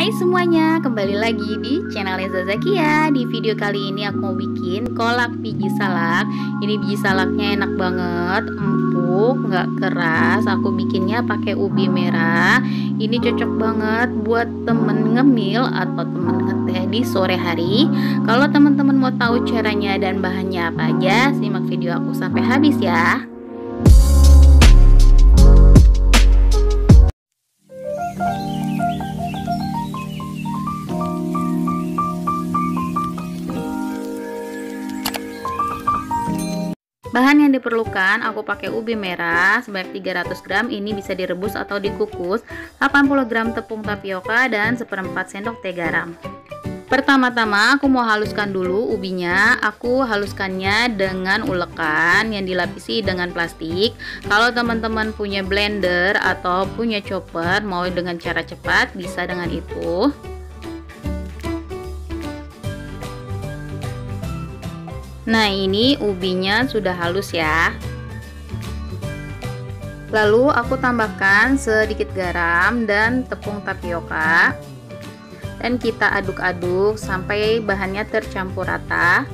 Hai semuanya, kembali lagi di channel Zakia. Di video kali ini aku mau bikin kolak biji salak. Ini biji salaknya enak banget, empuk, nggak keras. Aku bikinnya pakai ubi merah. Ini cocok banget buat temen ngemil atau temen ngeteh di sore hari. Kalau teman-teman mau tahu caranya dan bahannya apa aja, simak video aku sampai habis ya. Bahan yang diperlukan, aku pakai ubi merah sebanyak 300 gram, ini bisa direbus atau dikukus, 80 gram tepung tapioka, dan 1/4 sendok teh garam. Pertama-tama aku mau haluskan dulu ubinya. Aku haluskannya dengan ulekan yang dilapisi dengan plastik. Kalau teman-teman punya blender atau punya chopper, mau dengan cara cepat, bisa dengan itu. Nah, ini ubinya sudah halus ya. Lalu aku tambahkan sedikit garam dan tepung tapioka. Dan kita aduk-aduk sampai bahannya tercampur rata.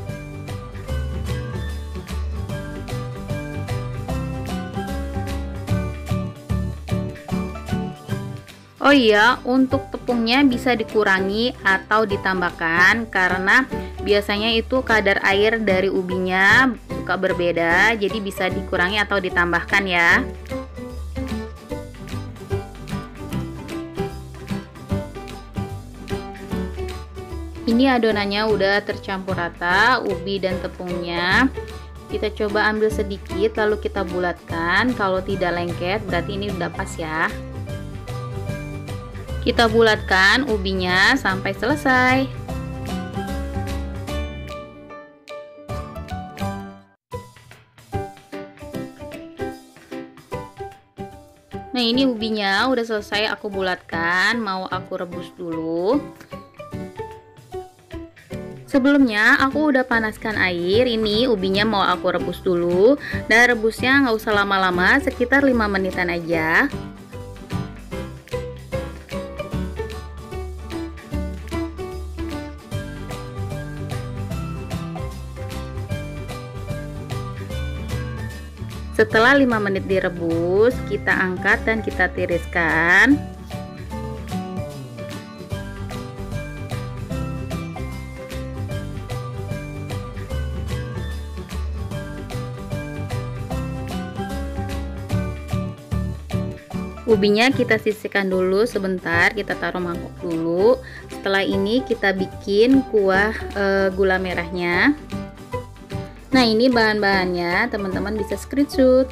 Oh iya, untuk tepungnya bisa dikurangi atau ditambahkan karena biasanya itu kadar air dari ubinya suka berbeda, jadi bisa dikurangi atau ditambahkan ya. Ini adonannya udah tercampur rata, ubi dan tepungnya. Kita coba ambil sedikit lalu kita bulatkan. Kalau tidak lengket berarti ini udah pas ya. Kita bulatkan ubinya sampai selesai. Nah, ini ubinya udah selesai aku bulatkan, mau aku rebus dulu. Sebelumnya aku udah panaskan air. Ini ubinya mau aku rebus dulu. Dan rebusnya nggak usah lama-lama, sekitar 5 menitan aja. Setelah 5 menit direbus, kita angkat dan kita tiriskan. Ubinya kita sisihkan dulu sebentar, kita taruh mangkok dulu. Setelah ini kita bikin kuah gula merahnya. Nah, ini bahan-bahannya, teman-teman bisa screenshot.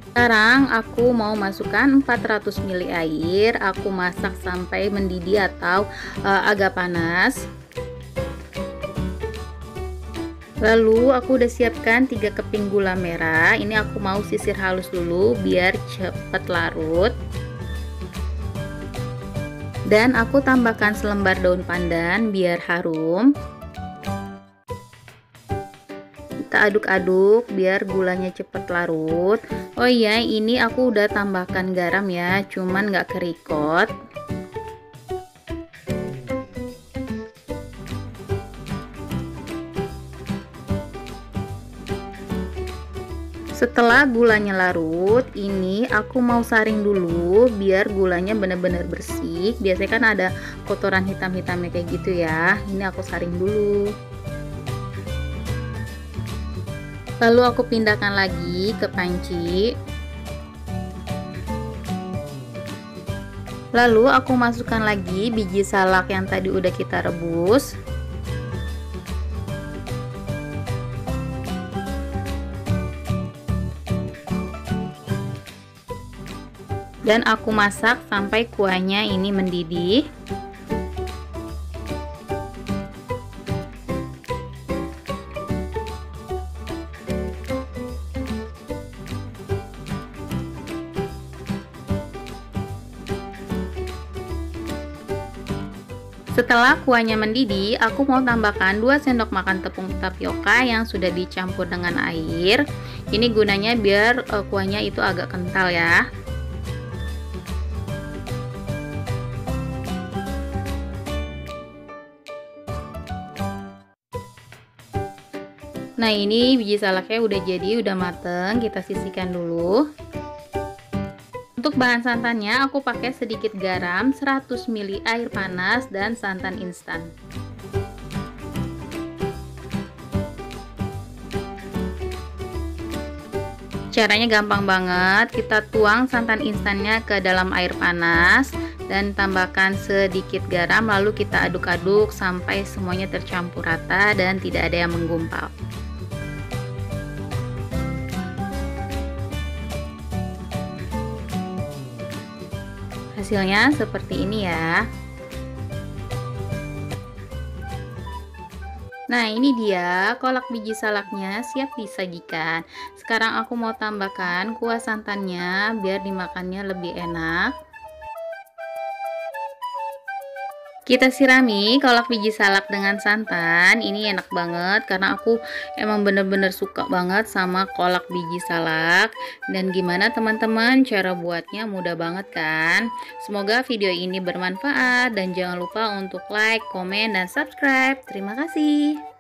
Sekarang aku mau masukkan 400 ml air. Aku masak sampai mendidih atau agak panas. Lalu aku udah siapkan 3 keping gula merah. Ini aku mau sisir halus dulu biar cepat larut. Dan aku tambahkan selembar daun pandan biar harum. Kita aduk-aduk biar gulanya cepet larut. Oh iya, ini aku udah tambahkan garam ya, cuman nggak kerikot. Setelah gulanya larut, ini aku mau saring dulu biar gulanya benar-benar bersih. Biasanya kan ada kotoran hitam-hitamnya kayak gitu ya. Ini aku saring dulu. Lalu aku pindahkan lagi ke panci. Lalu aku masukkan lagi biji salak yang tadi udah kita rebus. Dan aku masak sampai kuahnya ini mendidih. Setelah kuahnya mendidih, aku mau tambahkan 2 sendok makan tepung tapioka yang sudah dicampur dengan air. Ini gunanya biar kuahnya itu agak kental ya. Nah, ini biji salaknya udah jadi, udah mateng. Kita sisihkan dulu. Untuk bahan santannya aku pakai sedikit garam, 100 ml air panas, dan santan instan. Caranya gampang banget, kita tuang santan instannya ke dalam air panas dan tambahkan sedikit garam, lalu kita aduk-aduk sampai semuanya tercampur rata dan tidak ada yang menggumpal. Hasilnya seperti ini ya. Nah, ini dia kolak biji salaknya siap disajikan. Sekarang aku mau tambahkan kuah santannya biar dimakannya lebih enak. Kita sirami kolak biji salak dengan santan. Ini enak banget karena aku emang bener-bener suka banget sama kolak biji salak. Dan gimana teman-teman, cara buatnya mudah banget kan? Semoga video ini bermanfaat dan jangan lupa untuk like, komen, dan subscribe. Terima kasih.